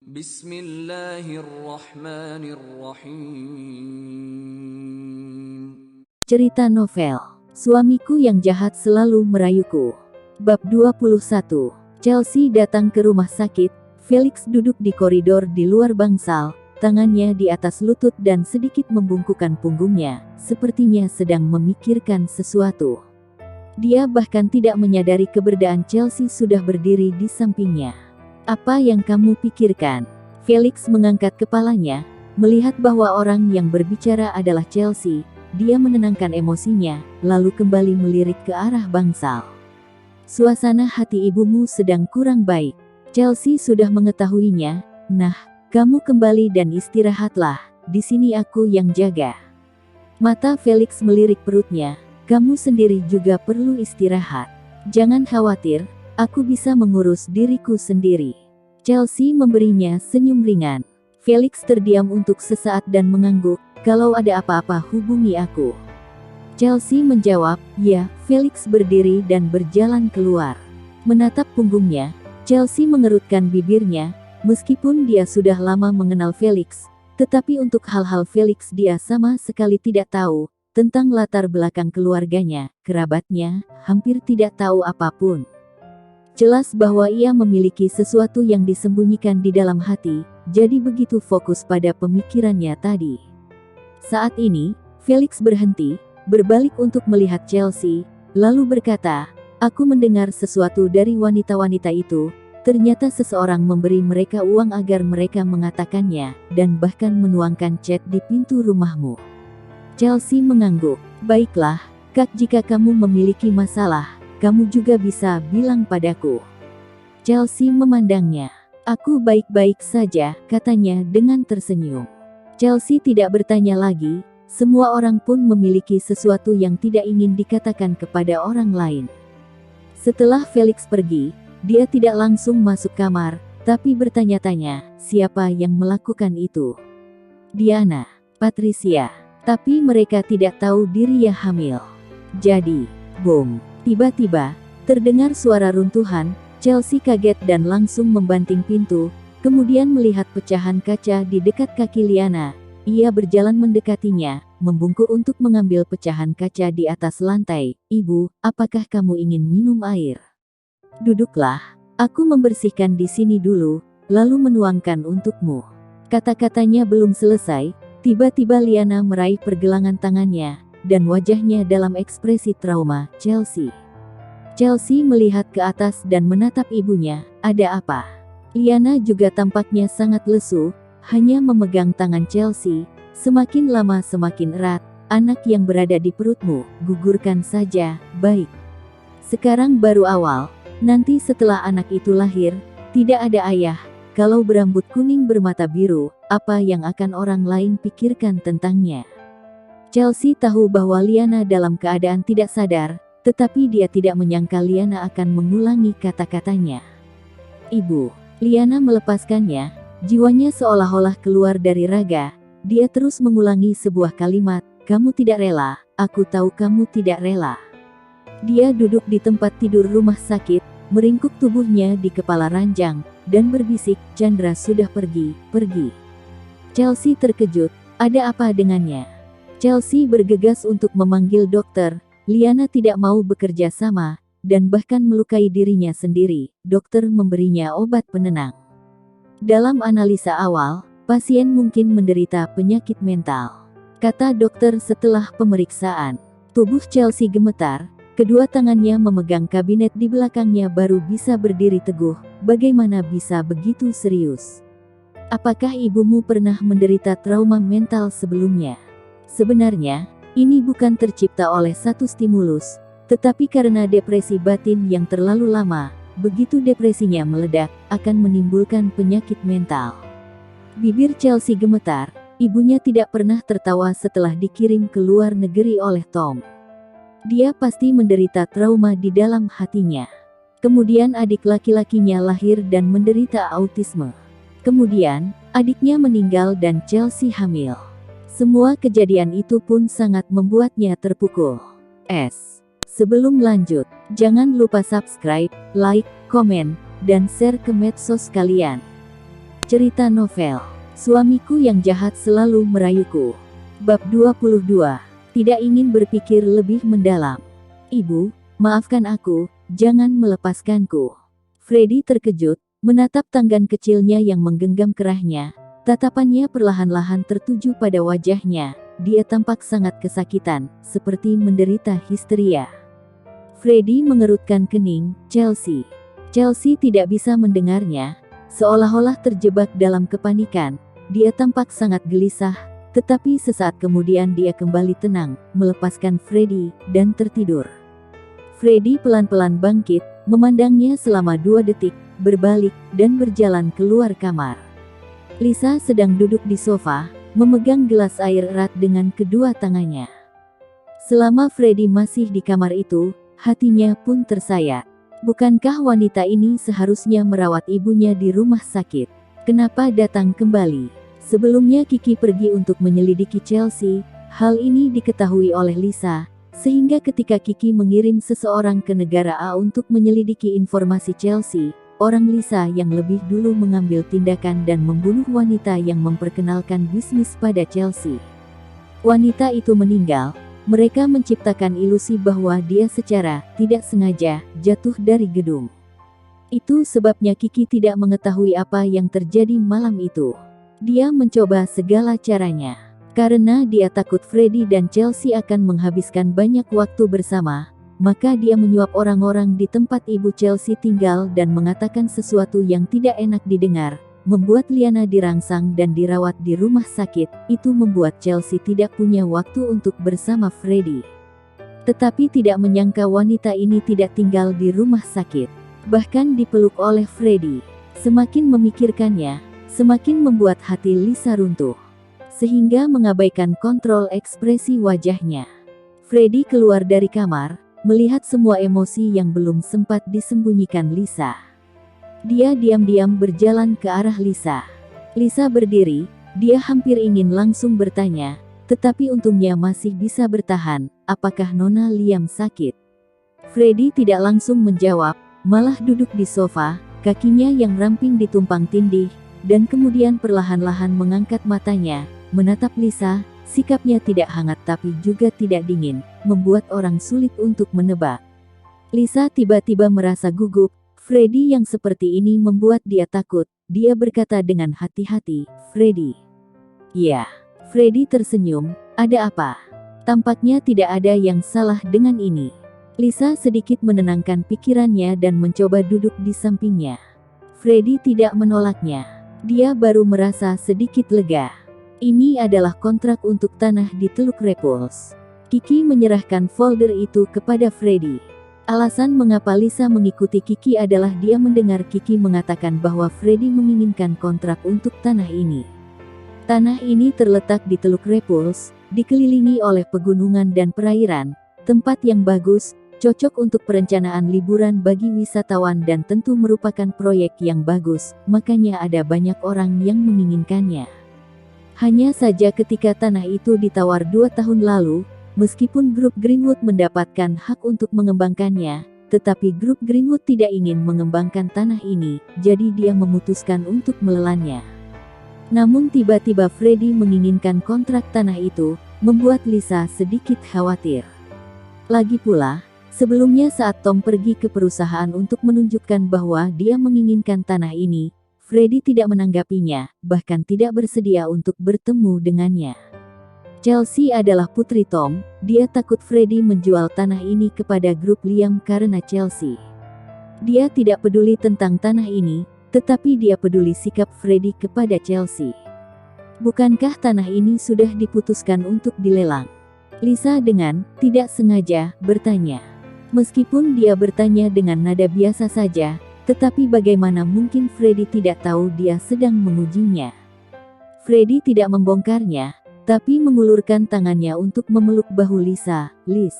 Bismillahirrahmanirrahim. Cerita novel Suamiku yang Jahat Selalu Merayuku. Bab 21. Chelsea datang ke rumah sakit. Felix duduk di koridor di luar bangsal, tangannya di atas lutut dan sedikit membungkukkan punggungnya, sepertinya sedang memikirkan sesuatu. Dia bahkan tidak menyadari keberadaan Chelsea sudah berdiri di sampingnya. "Apa yang kamu pikirkan?" Felix mengangkat kepalanya, melihat bahwa orang yang berbicara adalah Chelsea. Dia menenangkan emosinya, lalu kembali melirik ke arah bangsal. "Suasana hati ibumu sedang kurang baik. Chelsea sudah mengetahuinya. Nah, kamu kembali dan istirahatlah. Di sini aku yang jaga." Mata Felix melirik perutnya. "Kamu sendiri juga perlu istirahat. Jangan khawatir, aku bisa mengurus diriku sendiri." Chelsea memberinya senyum ringan. Felix terdiam untuk sesaat dan mengangguk. "Kalau ada apa-apa hubungi aku." Chelsea menjawab, "Ya." Felix berdiri dan berjalan keluar. Menatap punggungnya, Chelsea mengerutkan bibirnya. Meskipun dia sudah lama mengenal Felix, tetapi untuk hal-hal Felix dia sama sekali tidak tahu. Tentang latar belakang keluarganya, kerabatnya, hampir tidak tahu apapun. Jelas bahwa ia memiliki sesuatu yang disembunyikan di dalam hati, jadi begitu fokus pada pemikirannya tadi. Saat ini, Felix berhenti, berbalik untuk melihat Chelsea, lalu berkata, "Aku mendengar sesuatu dari wanita-wanita itu. Ternyata seseorang memberi mereka uang agar mereka mengatakannya, dan bahkan menuangkan chat di pintu rumahmu." Chelsea mengangguk. "Baiklah, Kak, jika kamu memiliki masalah, kamu juga bisa bilang padaku." Chelsea memandangnya. "Aku baik-baik saja," katanya dengan tersenyum. Chelsea tidak bertanya lagi. Semua orang pun memiliki sesuatu yang tidak ingin dikatakan kepada orang lain. Setelah Felix pergi, dia tidak langsung masuk kamar, tapi bertanya-tanya, siapa yang melakukan itu? Diana, Patricia. Tapi mereka tidak tahu dirinya hamil. Jadi, boom. Tiba-tiba, terdengar suara runtuhan. Chelsea kaget dan langsung membanting pintu, kemudian melihat pecahan kaca di dekat kaki Liana. Ia berjalan mendekatinya, membungkuk untuk mengambil pecahan kaca di atas lantai. "Ibu, apakah kamu ingin minum air? Duduklah, aku membersihkan di sini dulu, lalu menuangkan untukmu." Kata-katanya belum selesai, tiba-tiba Liana meraih pergelangan tangannya, dan wajahnya dalam ekspresi trauma. Chelsea melihat ke atas dan menatap ibunya. "Ada apa?" Liana juga tampaknya sangat lesu, hanya memegang tangan Chelsea. "Semakin lama semakin erat, anak yang berada di perutmu, gugurkan saja." "Baik. Sekarang baru awal, nanti setelah anak itu lahir, tidak ada ayah. Kalau berambut kuning bermata biru, apa yang akan orang lain pikirkan tentangnya?" Chelsea tahu bahwa Liana dalam keadaan tidak sadar, tetapi dia tidak menyangka Liana akan mengulangi kata-katanya. "Ibu." Liana melepaskannya, jiwanya seolah-olah keluar dari raga. Dia terus mengulangi sebuah kalimat, "Kamu tidak rela, aku tahu kamu tidak rela." Dia duduk di tempat tidur rumah sakit, meringkuk tubuhnya di kepala ranjang, dan berbisik, "Chandra sudah pergi." Chelsea terkejut, ada apa dengannya? Chelsea bergegas untuk memanggil dokter. Liana tidak mau bekerja sama, dan bahkan melukai dirinya sendiri. Dokter memberinya obat penenang. Dalam analisa awal, pasien mungkin menderita penyakit mental, kata dokter setelah pemeriksaan. Tubuh Chelsea gemetar, kedua tangannya memegang kabinet di belakangnya baru bisa berdiri teguh. Bagaimana bisa begitu serius? "Apakah ibumu pernah menderita trauma mental sebelumnya?" Sebenarnya, ini bukan tercipta oleh satu stimulus, tetapi karena depresi batin yang terlalu lama. Begitu depresinya meledak, akan menimbulkan penyakit mental. Bibir Chelsea gemetar. Ibunya tidak pernah tertawa setelah dikirim ke luar negeri oleh Tom. Dia pasti menderita trauma di dalam hatinya. Kemudian adik laki-lakinya lahir dan menderita autisme. Kemudian, adiknya meninggal dan Chelsea hamil. Semua kejadian itu pun sangat membuatnya terpukul. Sebelum lanjut, jangan lupa subscribe, like, komen, dan share ke medsos kalian. Cerita novel. Suamiku yang jahat selalu merayuku. Bab 22. Tidak ingin berpikir lebih mendalam. Ibu, maafkan aku, jangan melepaskanku. Freddy terkejut, menatap tangan kecilnya yang menggenggam kerahnya. Tatapannya perlahan-lahan tertuju pada wajahnya. Dia tampak sangat kesakitan, seperti menderita histeria. Freddy mengerutkan kening. Chelsea. Chelsea tidak bisa mendengarnya. Seolah-olah terjebak dalam kepanikan, dia tampak sangat gelisah, tetapi sesaat kemudian dia kembali tenang, melepaskan Freddy, dan tertidur. Freddy pelan-pelan bangkit, memandangnya selama 2 detik, berbalik, dan berjalan keluar kamar. Lisa sedang duduk di sofa, memegang gelas air erat dengan kedua tangannya. Selama Freddy masih di kamar itu, hatinya pun tersayat. Bukankah wanita ini seharusnya merawat ibunya di rumah sakit? Kenapa datang kembali? Sebelumnya Kiki pergi untuk menyelidiki Chelsea. Hal ini diketahui oleh Lisa, sehingga ketika Kiki mengirim seseorang ke negara A untuk menyelidiki informasi Chelsea, orang Lisa yang lebih dulu mengambil tindakan dan membunuh wanita yang memperkenalkan bisnis pada Chelsea. Wanita itu meninggal. Mereka menciptakan ilusi bahwa dia secara tidak sengaja jatuh dari gedung. Itu sebabnya Kiki tidak mengetahui apa yang terjadi malam itu. Dia mencoba segala caranya. Karena dia takut Freddy dan Chelsea akan menghabiskan banyak waktu bersama, maka dia menyuap orang-orang di tempat ibu Chelsea tinggal dan mengatakan sesuatu yang tidak enak didengar. Membuat Liana dirangsang dan dirawat di rumah sakit. Itu membuat Chelsea tidak punya waktu untuk bersama Freddy. Tetapi tidak menyangka wanita ini tidak tinggal di rumah sakit, bahkan dipeluk oleh Freddy. Semakin memikirkannya, semakin membuat hati Lisa runtuh, sehingga mengabaikan kontrol ekspresi wajahnya. Freddy keluar dari kamar, melihat semua emosi yang belum sempat disembunyikan Lisa. Dia diam-diam berjalan ke arah Lisa. Lisa berdiri, dia hampir ingin langsung bertanya, tetapi untungnya masih bisa bertahan, apakah Nona Liam sakit? Freddy tidak langsung menjawab, malah duduk di sofa, kakinya yang ramping ditumpang tindih, dan kemudian perlahan-lahan mengangkat matanya, menatap Lisa. Sikapnya tidak hangat tapi juga tidak dingin, membuat orang sulit untuk menebak. Lisa tiba-tiba merasa gugup. Freddy yang seperti ini membuat dia takut. Dia berkata dengan hati-hati, "Freddy." "Ya." Freddy tersenyum. "Ada apa?" "Tampaknya tidak ada yang salah dengan ini." Lisa sedikit menenangkan pikirannya dan mencoba duduk di sampingnya. Freddy tidak menolaknya. Dia baru merasa sedikit lega. Ini adalah kontrak untuk tanah di Teluk Repulse. Kiki menyerahkan folder itu kepada Freddy. Alasan mengapa Lisa mengikuti Kiki adalah dia mendengar Kiki mengatakan bahwa Freddy menginginkan kontrak untuk tanah ini. Tanah ini terletak di Teluk Repulse, dikelilingi oleh pegunungan dan perairan, tempat yang bagus, cocok untuk perencanaan liburan bagi wisatawan dan tentu merupakan proyek yang bagus, makanya ada banyak orang yang menginginkannya. Hanya saja ketika tanah itu ditawar 2 tahun lalu, meskipun grup Greenwood mendapatkan hak untuk mengembangkannya, tetapi grup Greenwood tidak ingin mengembangkan tanah ini, jadi dia memutuskan untuk melelannya. Namun tiba-tiba Freddy menginginkan kontrak tanah itu, membuat Lisa sedikit khawatir. Lagi pula, sebelumnya saat Tom pergi ke perusahaan untuk menunjukkan bahwa dia menginginkan tanah ini, Freddy tidak menanggapinya, bahkan tidak bersedia untuk bertemu dengannya. Chelsea adalah putri Tom. Dia takut Freddy menjual tanah ini kepada grup Liam karena Chelsea. Dia tidak peduli tentang tanah ini, tetapi dia peduli sikap Freddy kepada Chelsea. Bukankah tanah ini sudah diputuskan untuk dilelang? Lisa dengan tidak sengaja bertanya. Meskipun dia bertanya dengan nada biasa saja, tetapi bagaimana mungkin Freddy tidak tahu dia sedang mengujinya? Freddy tidak membongkarnya, tapi mengulurkan tangannya untuk memeluk bahu Lisa. "Liz."